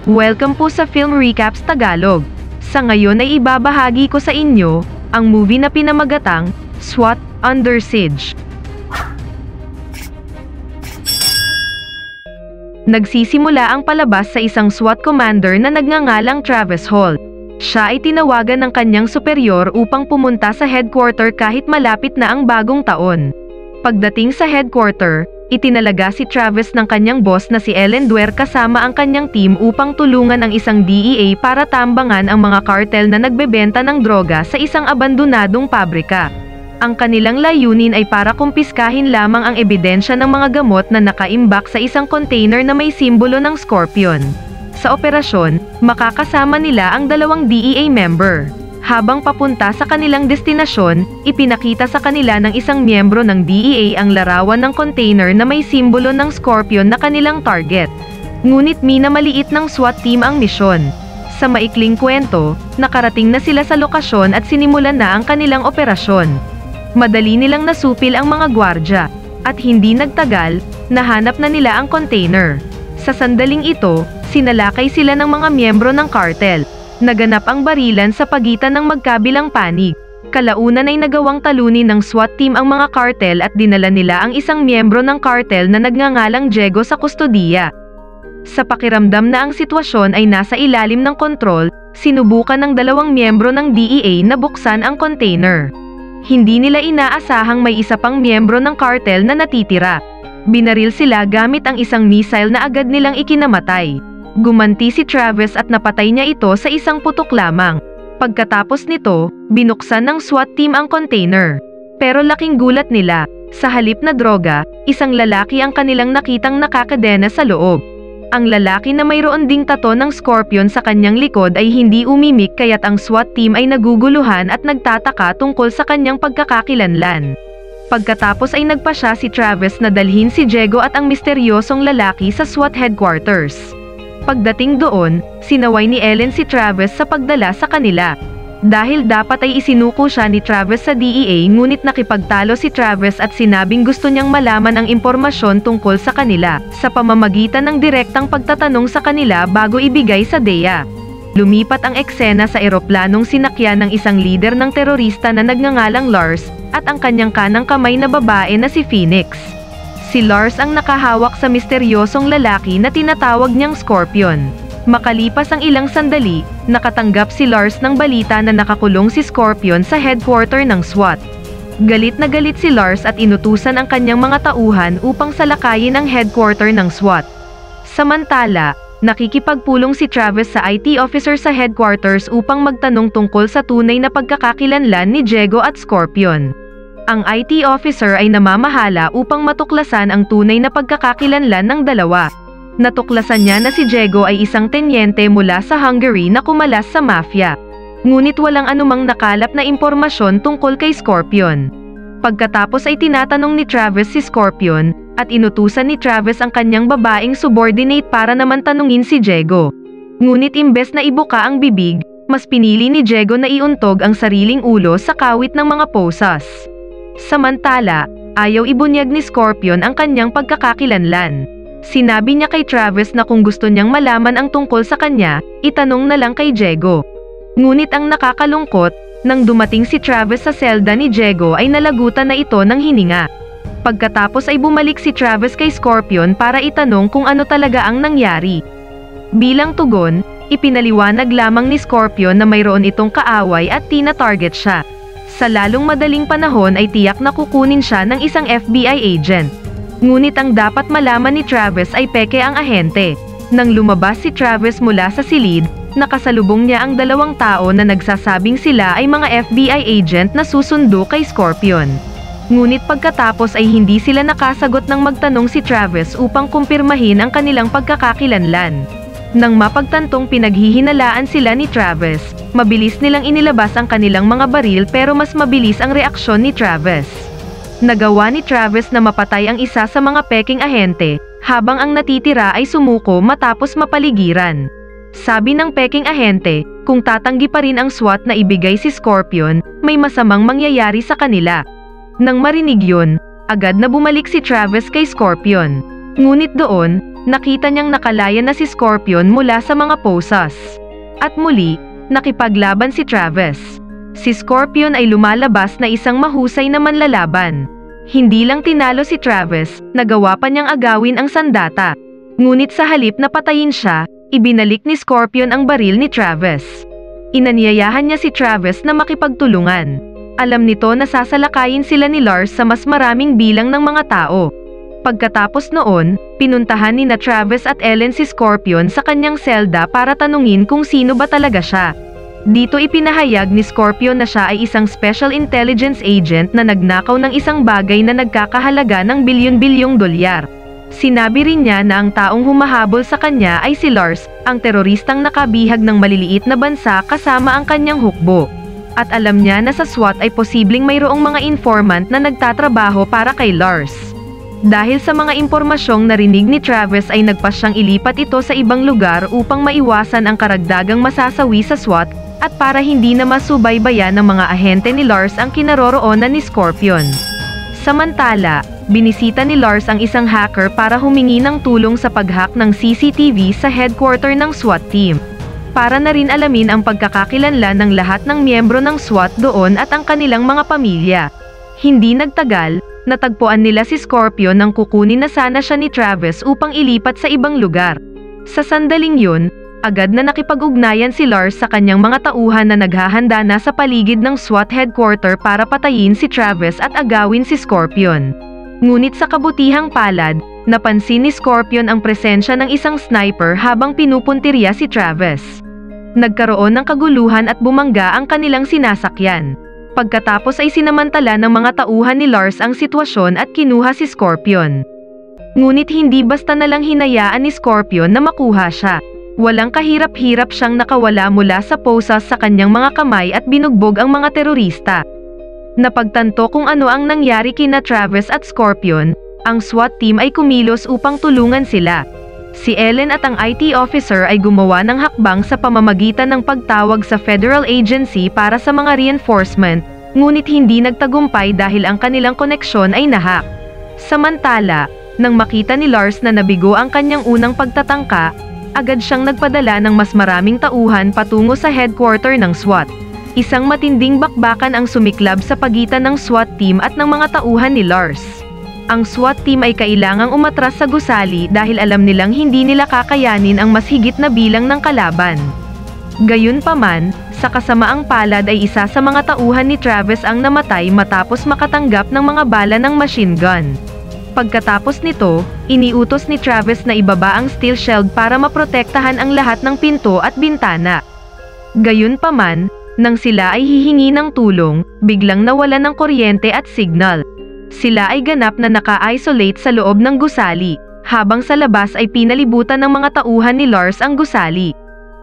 Welcome po sa Film Recaps Tagalog. Sa ngayon ay ibabahagi ko sa inyo ang movie na pinamagatang SWAT Under Siege. Nagsisimula ang palabas sa isang SWAT commander na nagngangalang Travis Hall. Siya ay tinawagan ng kanyang superior upang pumunta sa headquarter kahit malapit na ang bagong taon. Pagdating sa headquarter, itinalaga si Travis ng kanyang boss na si Ellen Duer kasama ang kanyang team upang tulungan ang isang DEA para tambangan ang mga kartel na nagbebenta ng droga sa isang abandonadong pabrika. Ang kanilang layunin ay para kumpiskahin lamang ang ebidensya ng mga gamot na nakaimbak sa isang container na may simbolo ng scorpion. Sa operasyon, makakasama nila ang dalawang DEA member. Habang papunta sa kanilang destinasyon, ipinakita sa kanila ng isang miyembro ng DEA ang larawan ng container na may simbolo ng scorpion na kanilang target. Ngunit minamaliit ng SWAT team ang misyon. Sa maikling kwento, nakarating na sila sa lokasyon at sinimulan na ang kanilang operasyon. Madali nilang nasupil ang mga gwardya, at hindi nagtagal, nahanap na nila ang container. Sa sandaling ito, sinalakay sila ng mga miyembro ng cartel. Naganap ang barilan sa pagitan ng magkabilang panig. Kalaunan ay nagawang talunin ng SWAT team ang mga cartel at dinala nila ang isang miyembro ng cartel na nagngangalang Diego sa kustodiya. Sa pakiramdam na ang sitwasyon ay nasa ilalim ng kontrol, sinubukan ng dalawang miyembro ng DEA na buksan ang container. Hindi nila inaasahang may isa pang miyembro ng cartel na natitira. Binaril sila gamit ang isang missile na agad nilang ikinamatay. Gumanti si Travis at napatay niya ito sa isang putok lamang. Pagkatapos nito, binuksan ng SWAT team ang container. Pero laking gulat nila, sa halip na droga, isang lalaki ang kanilang nakitang nakakadena sa loob. Ang lalaki na mayroon ding tato ng scorpion sa kanyang likod ay hindi umimik kaya't ang SWAT team ay naguguluhan at nagtataka tungkol sa kanyang pagkakakilanlan. Pagkatapos ay nagpasya si Travis na dalhin si Diego at ang misteryosong lalaki sa SWAT headquarters. Pagdating doon, sinaway ni Ellen si Travis sa pagdala sa kanila. Dahil dapat ay isinuko siya ni Travis sa DEA ngunit nakipagtalo si Travis at sinabing gusto niyang malaman ang impormasyon tungkol sa kanila sa pamamagitan ng direktang pagtatanong sa kanila bago ibigay sa DEA. Lumipat ang eksena sa eroplanong sinakyan ng isang lider ng terorista na nagngangalang Lars at ang kanyang kanang kamay na babae na si Phoenix. Si Lars ang nakahawak sa misteryosong lalaki na tinatawag niyang Scorpion. Makalipas ang ilang sandali, nakatanggap si Lars ng balita na nakakulong si Scorpion sa headquarter ng SWAT. Galit na galit si Lars at inutusan ang kanyang mga tauhan upang salakayin ang headquarter ng SWAT. Samantala, nakikipagpulong si Travis sa IT officer sa headquarters upang magtanong tungkol sa tunay na pagkakakilanlan ni Diego at Scorpion. Ang IT officer ay namamahala upang matuklasan ang tunay na pagkakakilanlan ng dalawa. Natuklasan niya na si Diego ay isang tenyente mula sa Hungary na kumalas sa mafia. Ngunit walang anumang nakalap na impormasyon tungkol kay Scorpion. Pagkatapos ay tinatanong ni Travis si Scorpion, at inutusan ni Travis ang kanyang babaeng subordinate para naman tanungin si Diego. Ngunit imbes na ibuka ang bibig, mas pinili ni Diego na iuntog ang sariling ulo sa kawit ng mga posas. Samantala, ayaw ibunyag ni Scorpion ang kanyang pagkakakilanlan. Sinabi niya kay Travis na kung gusto niyang malaman ang tungkol sa kanya, itanong na lang kay Diego. Ngunit ang nakakalungkot, nang dumating si Travis sa selda ni Diego ay nalagutan na ito ng hininga. Pagkatapos ay bumalik si Travis kay Scorpion para itanong kung ano talaga ang nangyari. Bilang tugon, ipinaliwanag lamang ni Scorpion na mayroon itong kaaway at tina-target siya. Sa lalong madaling panahon ay tiyak na kukunin siya ng isang FBI agent. Ngunit ang dapat malaman ni Travis ay peke ang ahente. Nang lumabas si Travis mula sa silid, nakasalubong niya ang dalawang tao na nagsasabing sila ay mga FBI agent na susundo kay Scorpion. Ngunit pagkatapos ay hindi sila nakasagot ng magtanong si Travis upang kumpirmahin ang kanilang pagkakakilanlan. Nang mapagtantong pinaghihinalaan sila ni Travis, mabilis nilang inilabas ang kanilang mga baril pero mas mabilis ang reaksyon ni Travis. Nagawa ni Travis na mapatay ang isa sa mga peking ahente, habang ang natitira ay sumuko matapos mapaligiran. Sabi ng peking ahente, kung tatanggi pa rin ang SWAT na ibigay si Scorpion, may masamang mangyayari sa kanila. Nang marinig yun, agad na bumalik si Travis kay Scorpion. Ngunit doon, nakita niyang nakalaya na si Scorpion mula sa mga posas. At muli, nakipaglaban si Travis. Si Scorpion ay lumalabas na isang mahusay na manlalaban. Hindi lang tinalo si Travis, nagawa pa niyang agawin ang sandata. Ngunit sa halip na patayin siya, ibinalik ni Scorpion ang baril ni Travis. Inanyayahan niya si Travis na makipagtulungan. Alam nito na sasalakayin sila ni Lars sa mas maraming bilang ng mga tao. Pagkatapos noon, pinuntahan ni na Travis at Ellen si Scorpion sa kanyang selda para tanungin kung sino ba talaga siya. Dito ipinahayag ni Scorpion na siya ay isang special intelligence agent na nagnakaw ng isang bagay na nagkakahalaga ng bilyon-bilyong dolyar. Sinabi rin niya na ang taong humahabol sa kanya ay si Lars, ang teroristang nakabihag ng maliliit na bansa kasama ang kanyang hukbo. At alam niya na sa SWAT ay posibleng mayroong mga informant na nagtatrabaho para kay Lars. Dahil sa mga impormasyong narinig ni Travis ay nagpasyang ilipat ito sa ibang lugar upang maiwasan ang karagdagang masasawi sa SWAT at para hindi na masubaybayan ng mga ahente ni Lars ang kinaroroonan ni Scorpion. Samantala, binisita ni Lars ang isang hacker para humingi ng tulong sa pag-hack ng CCTV sa headquarter ng SWAT team. Para na rin alamin ang pagkakakilanlan ng lahat ng miyembro ng SWAT doon at ang kanilang mga pamilya. Hindi nagtagal, natagpuan nila si Scorpion nang kukunin na sana siya ni Travis upang ilipat sa ibang lugar. Sa sandaling yun, agad na nakipag-ugnayan si Lars sa kanyang mga tauhan na naghahanda na sa paligid ng SWAT headquarter para patayin si Travis at agawin si Scorpion. Ngunit sa kabutihang palad, napansin ni Scorpion ang presensya ng isang sniper habang pinupuntirya si Travis. Nagkaroon ng kaguluhan at bumangga ang kanilang sinasakyan. Pagkatapos ay sinamantala ng mga tauhan ni Lars ang sitwasyon at kinuha si Scorpion. Ngunit hindi basta nalang hinayaan ni Scorpion na makuha siya. Walang kahirap-hirap siyang nakawala mula sa posas sa kanyang mga kamay at binugbog ang mga terorista. Napagtanto kung ano ang nangyari kina Travis at Scorpion, ang SWAT team ay kumilos upang tulungan sila. Si Ellen at ang IT officer ay gumawa ng hakbang sa pamamagitan ng pagtawag sa federal agency para sa mga reinforcement, ngunit hindi nagtagumpay dahil ang kanilang koneksyon ay nahack. Samantala, nang makita ni Lars na nabigo ang kanyang unang pagtatangka, agad siyang nagpadala ng mas maraming tauhan patungo sa headquarter ng SWAT. Isang matinding bakbakan ang sumiklab sa pagitan ng SWAT team at ng mga tauhan ni Lars. Ang SWAT team ay kailangang umatras sa gusali dahil alam nilang hindi nila kakayanin ang mas higit na bilang ng kalaban. Gayunpaman, sa kasamaang palad ay isa sa mga tauhan ni Travis ang namatay matapos makatanggap ng mga bala ng machine gun. Pagkatapos nito, iniutos ni Travis na ibaba ang steel shield para maprotektahan ang lahat ng pinto at bintana. Gayunpaman, nang sila ay hihingi ng tulong, biglang nawalan ng kuryente at signal. Sila ay ganap na naka-isolate sa loob ng gusali, habang sa labas ay pinalibutan ng mga tauhan ni Lars ang gusali.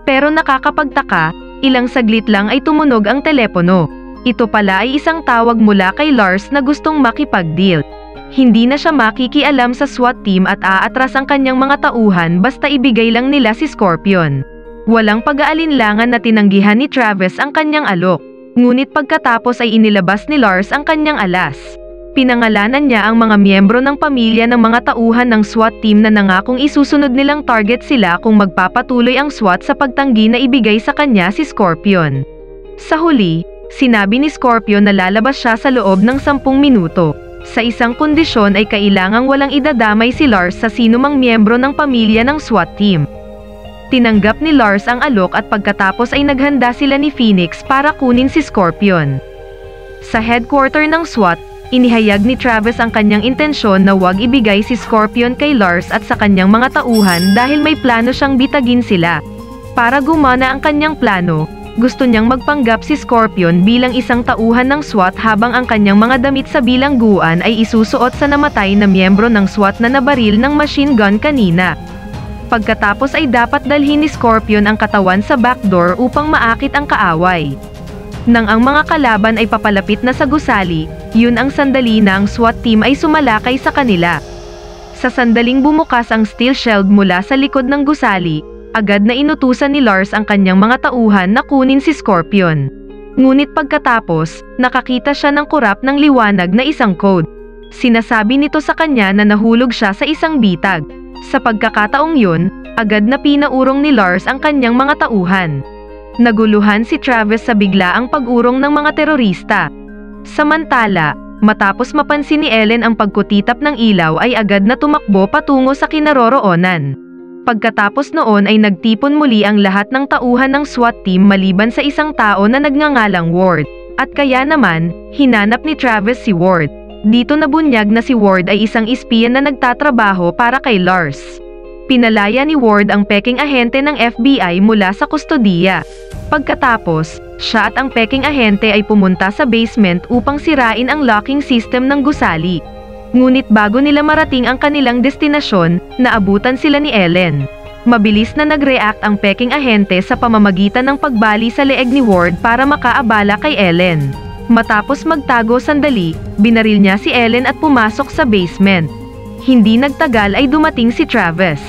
Pero nakakapagtaka, ilang saglit lang ay tumunog ang telepono. Ito pala ay isang tawag mula kay Lars na gustong makipag-deal. Hindi na siya makikialam sa SWAT team at aatras ang kanyang mga tauhan basta ibigay lang nila si Scorpion. Walang pag-aalinlangan na tinanggihan ni Travis ang kanyang alok. Ngunit pagkatapos ay inilabas ni Lars ang kanyang alas. Pinangalanan niya ang mga miyembro ng pamilya ng mga tauhan ng SWAT team na nangakong isusunod nilang target sila kung magpapatuloy ang SWAT sa pagtanggi na ibigay sa kanya si Scorpion. Sa huli, sinabi ni Scorpion na lalabas siya sa loob ng 10 minuto. Sa isang kondisyon ay kailangang walang idadamay si Lars sa sinumang miyembro ng pamilya ng SWAT team. Tinanggap ni Lars ang alok at pagkatapos ay naghanda sila ni Phoenix para kunin si Scorpion. Sa headquarter ng SWAT, inihayag ni Travis ang kanyang intensyon na huwag ibigay si Scorpion kay Lars at sa kanyang mga tauhan dahil may plano siyang bitagin sila. Para gumana ang kanyang plano, gusto niyang magpanggap si Scorpion bilang isang tauhan ng SWAT habang ang kanyang mga damit sa bilangguan ay isusuot sa namatay na miyembro ng SWAT na nabaril ng machine gun kanina. Pagkatapos ay dapat dalhin ni Scorpion ang katawan sa backdoor upang maakit ang kaaway. Nang ang mga kalaban ay papalapit na sa gusali, yun ang sandali na ang SWAT team ay sumalakay sa kanila. Sa sandaling bumukas ang steel shield mula sa likod ng gusali, agad na inutusan ni Lars ang kanyang mga tauhan na kunin si Scorpion. Ngunit pagkatapos, nakakita siya ng kurap ng liwanag na isang code. Sinasabi nito sa kanya na nahulog siya sa isang bitag. Sa pagkakataong yun, agad na pinaurong ni Lars ang kanyang mga tauhan. Naguluhan si Travis sa biglaang pag-urong ng mga terorista. Samantala, matapos mapansin ni Ellen ang pagkutitap ng ilaw ay agad na tumakbo patungo sa kinaroroonan. Pagkatapos noon ay nagtipon muli ang lahat ng tauhan ng SWAT team maliban sa isang tao na nagngangalang Ward. At kaya naman, hinanap ni Travis si Ward. Dito nabunyag na si Ward ay isang espiyan na nagtatrabaho para kay Lars. Pinalaya ni Ward ang peking ahente ng FBI mula sa kustodiya. Pagkatapos, siya at ang peking ahente ay pumunta sa basement upang sirain ang locking system ng gusali. Ngunit bago nila marating ang kanilang destinasyon, naabutan sila ni Ellen. Mabilis na nag-react ang peking ahente sa pamamagitan ng pagbali sa leeg ni Ward para makaabala kay Ellen. Matapos magtago sandali, binaril niya si Ellen at pumasok sa basement. Hindi nagtagal ay dumating si Travis.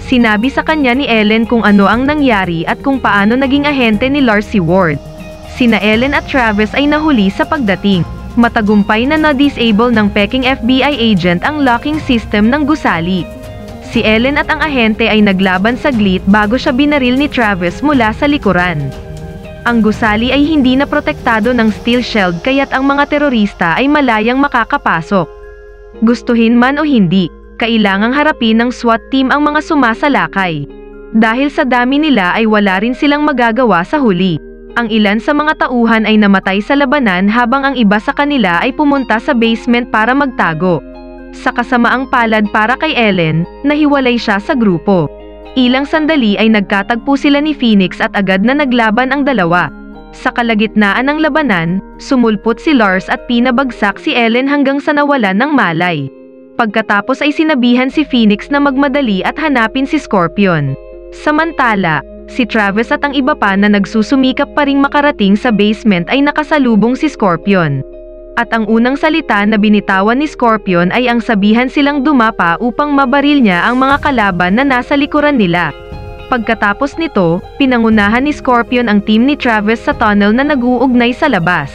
Sinabi sa kanya ni Ellen kung ano ang nangyari at kung paano naging ahente ni Lars si Ward. Sina Ellen at Travis ay nahuli sa pagdating. Matagumpay na na-disable ng peking FBI agent ang locking system ng gusali. Si Ellen at ang ahente ay naglaban saglit bago siya binaril ni Travis mula sa likuran. Ang gusali ay hindi na protektado ng steel shield kaya't ang mga terorista ay malayang makakapasok. Gustuhin man o hindi, kailangang harapin ng SWAT team ang mga sumasalakay. Dahil sa dami nila ay wala rin silang magagawa sa huli. Ang ilan sa mga tauhan ay namatay sa labanan habang ang iba sa kanila ay pumunta sa basement para magtago. Sa kasamaang palad para kay Ellen, nahiwalay siya sa grupo. Ilang sandali ay nagkatagpo sila ni Phoenix at agad na naglaban ang dalawa. Sa kalagitnaan ng labanan, sumulpot si Lars at pinabagsak si Ellen hanggang sa nawalan ng malay. Pagkatapos ay sinabihan si Phoenix na magmadali at hanapin si Scorpion. Samantala, si Travis at ang iba pa na nagsusumikap pa ring makarating sa basement ay nakasalubong si Scorpion. At ang unang salita na binitawan ni Scorpion ay ang sabihan silang dumapa upang mabaril niya ang mga kalaban na nasa likuran nila. Pagkatapos nito, pinangunahan ni Scorpion ang team ni Travis sa tunnel na nag-uugnay sa labas.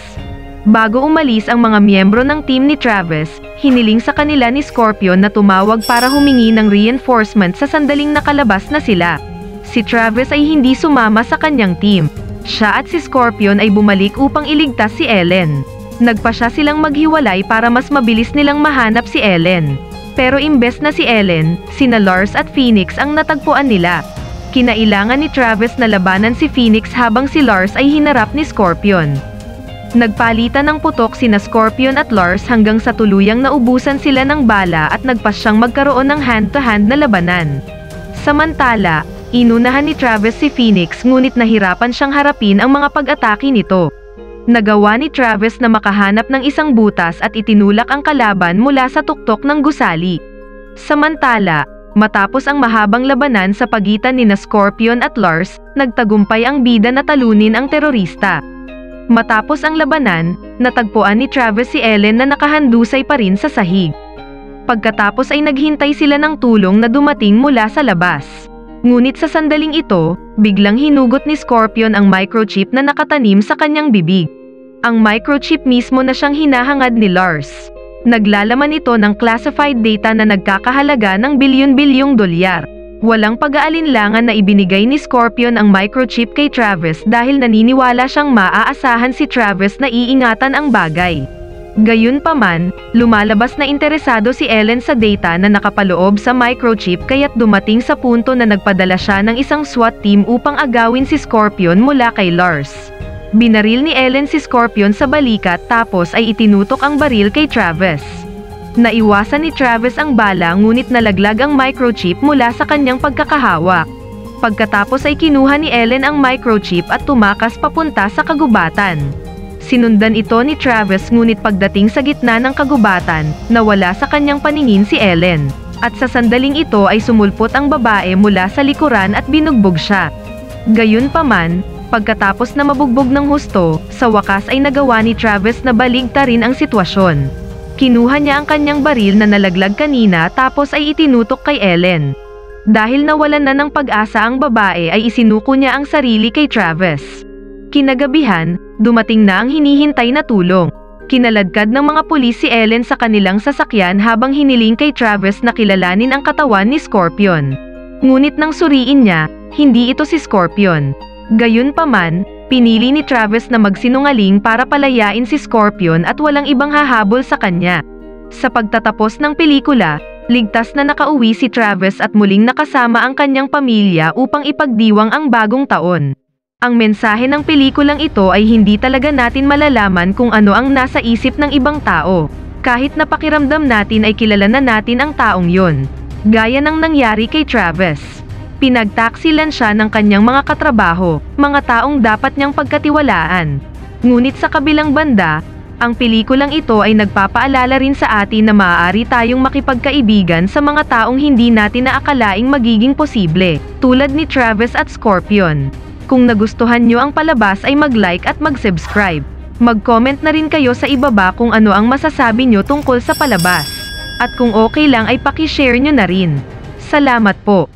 Bago umalis ang mga miyembro ng team ni Travis, hiniling sa kanila ni Scorpion na tumawag para humingi ng reinforcement sa sandaling nakalabas na sila. Si Travis ay hindi sumama sa kanyang team. Siya at si Scorpion ay bumalik upang iligtas si Ellen. Nagpasya silang maghiwalay para mas mabilis nilang mahanap si Ellen. Pero imbes na si Ellen, sina Lars at Phoenix ang natagpuan nila. Kinailangan ni Travis na labanan si Phoenix habang si Lars ay hinarap ni Scorpion. Nagpalitan ng putok sina Scorpion at Lars hanggang sa tuluyang naubusan sila ng bala at nagpasyang magkaroon ng hand-to-hand na labanan. Samantala, inunahan ni Travis si Phoenix ngunit nahirapan siyang harapin ang mga pag-atake nito. Nagawa ni Travis na makahanap ng isang butas at itinulak ang kalaban mula sa tuktok ng gusali. Samantala, matapos ang mahabang labanan sa pagitan ni Scorpion at Lars, nagtagumpay ang bida na talunin ang terorista. Matapos ang labanan, natagpuan ni Travis si Ellen na nakahandusay pa rin sa sahig. Pagkatapos ay naghintay sila ng tulong na dumating mula sa labas. Ngunit sa sandaling ito, biglang hinugot ni Scorpion ang microchip na nakatanim sa kanyang bibig. Ang microchip mismo na siyang hinahangad ni Lars. Naglalaman ito ng classified data na nagkakahalaga ng bilyon-bilyong dolyar. Walang pag-aalinlangan na ibinigay ni Scorpion ang microchip kay Travis dahil naniniwala siyang maaasahan si Travis na iingatan ang bagay. Gayunpaman, lumalabas na interesado si Ellen sa data na nakapaloob sa microchip kaya't dumating sa punto na nagpadala siya ng isang SWAT team upang agawin si Scorpion mula kay Lars. Binaril ni Ellen si Scorpion sa balikat tapos ay itinutok ang baril kay Travis. Naiwasan ni Travis ang bala ngunit nalaglag ang microchip mula sa kanyang pagkakahawak. Pagkatapos ay kinuha ni Ellen ang microchip at tumakas papunta sa kagubatan. Sinundan ito ni Travis ngunit pagdating sa gitna ng kagubatan, nawala sa kanyang paningin si Ellen. At sa sandaling ito ay sumulpot ang babae mula sa likuran at binugbog siya. Gayunpaman, pagkatapos na mabugbog ng husto, sa wakas ay nagawa ni Travis na baligtarin ang sitwasyon. Kinuha niya ang kanyang baril na nalaglag kanina tapos ay itinutok kay Ellen. Dahil nawalan na ng pag-asa ang babae ay isinuko niya ang sarili kay Travis. Kinagabihan, dumating na ang hinihintay na tulong. Kinaladkad ng mga pulis si Ellen sa kanilang sasakyan habang hiniling kay Travis na kilalanin ang katawan ni Scorpion. Ngunit nang suriin niya, hindi ito si Scorpion. Gayunpaman, pinili ni Travis na magsinungaling para palayain si Scorpion at walang ibang hahabol sa kanya. Sa pagtatapos ng pelikula, ligtas na nakauwi si Travis at muling nakasama ang kanyang pamilya upang ipagdiwang ang bagong taon. Ang mensahe ng pelikulang ito ay hindi talaga natin malalaman kung ano ang nasa isip ng ibang tao. Kahit na pakiramdam natin ay kilala na natin ang taong yon. Gaya ng nangyari kay Travis. Pinagtaksilan siya ng kanyang mga katrabaho, mga taong dapat niyang pagkatiwalaan. Ngunit sa kabilang banda, ang pelikulang ito ay nagpapaalala rin sa atin na maaari tayong makipagkaibigan sa mga taong hindi natin naakalaing magiging posible, tulad ni Travis at Scorpion. Kung nagustuhan nyo ang palabas ay mag-like at mag-subscribe. Mag-comment na rin kayo sa ibaba kung ano ang masasabi nyo tungkol sa palabas. At kung okay lang ay paki-share nyo na rin. Salamat po.